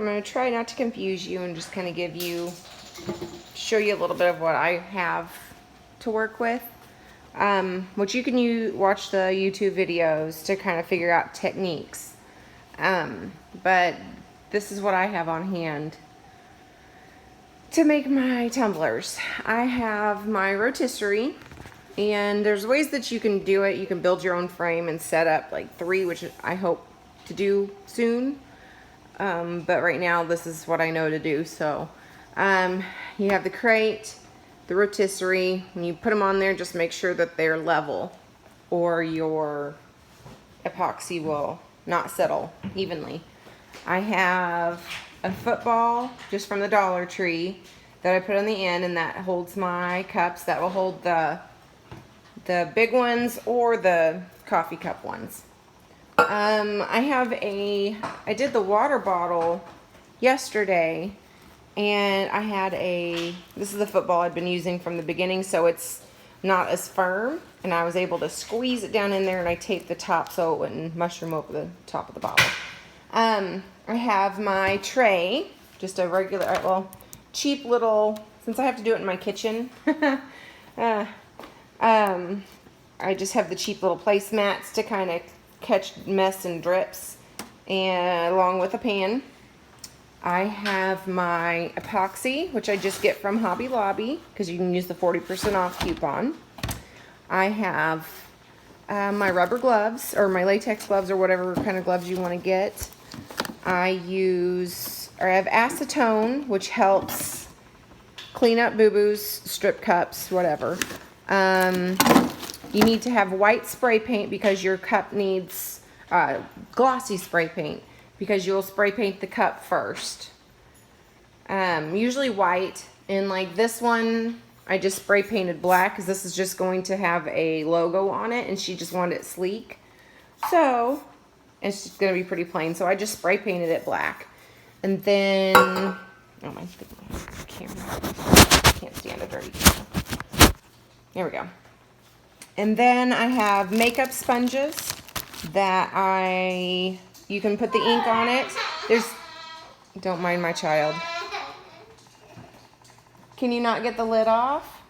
going to try not to confuse you and just kind of show you a little bit of what I have to work with. Which you can watch the YouTube videos to kind of figure out techniques. But this is what I have on hand to make my tumblers. I have my rotisserie, and there's ways that you can do it. You can build your own frame and set up like 3, which I hope to do soon. But right now this is what I know to do. So you have the crate, the rotisserie. When you put them on there, just make sure that they're level, or your epoxy will not settle evenly. I have a football just from the Dollar Tree that I put on the end, and that holds my cups. That will hold the big ones or the coffee cup ones. I did the water bottle yesterday, and I had this is the football I'd been using from the beginning, so it's not as firm, and I was able to squeeze it down in there, and I taped the top so it wouldn't mushroom over the top of the bottle. I have my tray, just a regular, well, cheap little, since I have to do it in my kitchen, I just have the cheap little placemats to kind of catch mess and drips, and along with a pan. I have my epoxy, which I just get from Hobby Lobby, because you can use the 40% off coupon. I have my rubber gloves, or my latex gloves, or whatever kind of gloves you want to get. I have acetone, which helps clean up boo-boos, strip cups, whatever. You need to have white spray paint because your cup needs glossy spray paint, because you'll spray paint the cup first. Usually white, and like this one, I just spray painted black because this is just going to have a logo on it, and she just wanted it sleek. So it's just going to be pretty plain. So I just spray painted it black. And then, oh my camera, can't stand a dirty camera. There we go. And then I have makeup sponges that you can put the ink on it. Don't mind my child. Can you not get the lid off?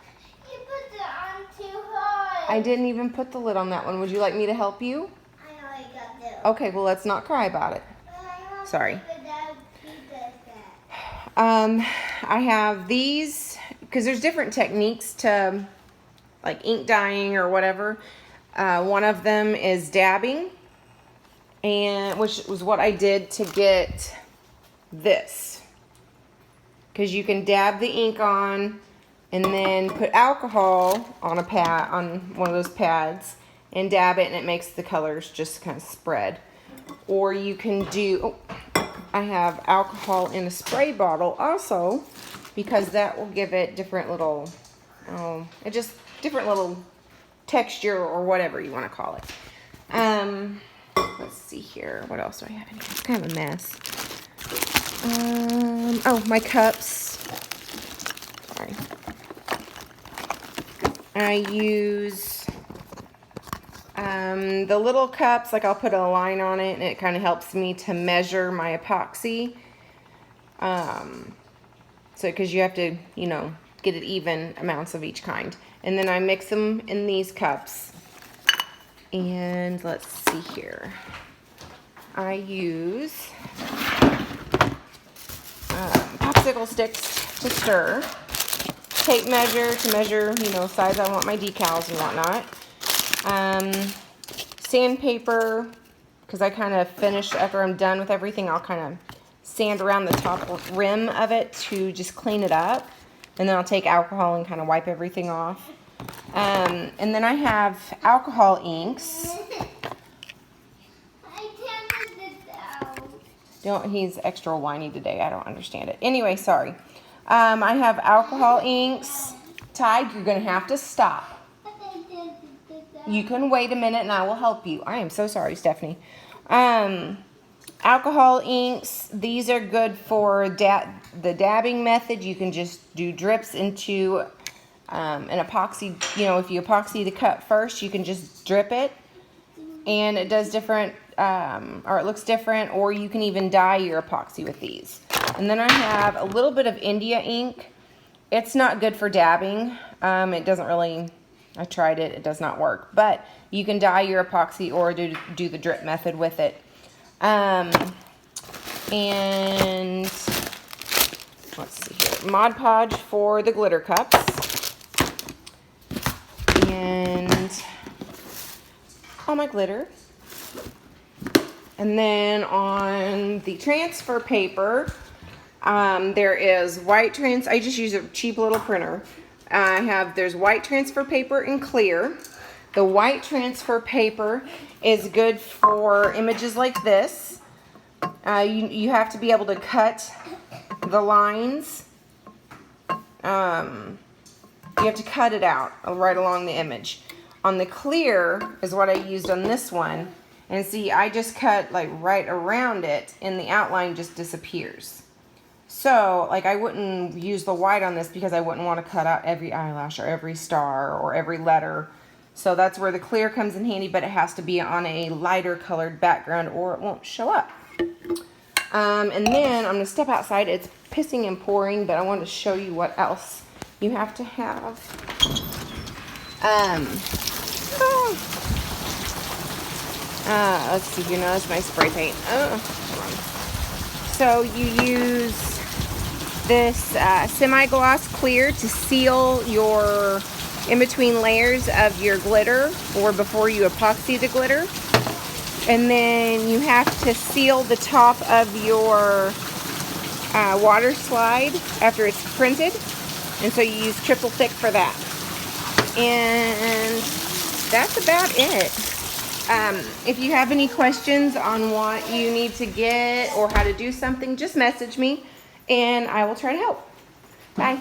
You put it on too hard. I didn't even put the lid on that one. Would you like me to help you? I know I got this. Okay, well, let's not cry about it. Sorry. I have these, because there's different techniques to like ink dyeing or whatever. One of them is dabbing, and which was what I did to get this, because you can dab the ink on and then put alcohol on on one of those pads and dab it, and it makes the colors just kind of spread. Or you can do, I have alcohol in a spray bottle also, because that will give it different little, different little texture, or whatever you want to call it. Let's see here. What else do I have in here? It's kind of a mess. Oh, my cups. Sorry. I use the little cups, like I'll put a line on it, and it kind of helps me to measure my epoxy. So, because you have to, get it even amounts of each kind. And then I mix them in these cups. And let's see here. I use popsicle sticks to stir. Tape measure to measure, size I want my decals and whatnot. Sandpaper, because I kind of finish, after I'm done with everything, I'll kind of sand around the top rim of it to just clean it up. And then I'll take alcohol and kind of wipe everything off. And then I have alcohol inks. I can't put it down. He's extra whiny today. I don't understand it. Anyway, sorry. I have alcohol inks. Tide, you're going to have to stop. You can wait a minute and I will help you. I am so sorry, Stephanie. Alcohol inks. These are good for the dabbing method. You can just do drips into an epoxy. If you epoxy the cup first, you can just drip it. And it does different, or it looks different, or you can even dye your epoxy with these. And then I have a little bit of India ink. It's not good for dabbing. It doesn't really, I tried it, it does not work. But you can dye your epoxy or do the drip method with it. And let's see here, Mod Podge for the glitter cups. And all my glitter. And then on the transfer paper, there is white I just use a cheap little printer. There's white transfer paper and clear. The white transfer paper is good for images like this. You have to be able to cut the lines. You have to cut it out right along the image. On the clear is what I used on this one. And see, I just cut like right around it and the outline just disappears. So, like, I wouldn't use the white on this because I wouldn't want to cut out every eyelash or every star or every letter. So that's where the clear comes in handy, but it has to be on a lighter colored background or it won't show up. And then I'm going to step outside. It's pissing and pouring, but I want to show you what else you have to have. Let's see, you notice my spray paint. So you use this semi-gloss clear to seal your in-between layers of your glitter or before you epoxy the glitter. And then you have to seal the top of your water slide after it's printed. And so you use triple thick for that. And that's about it. If you have any questions on what you need to get or how to do something, just message me and I will try to help. Bye.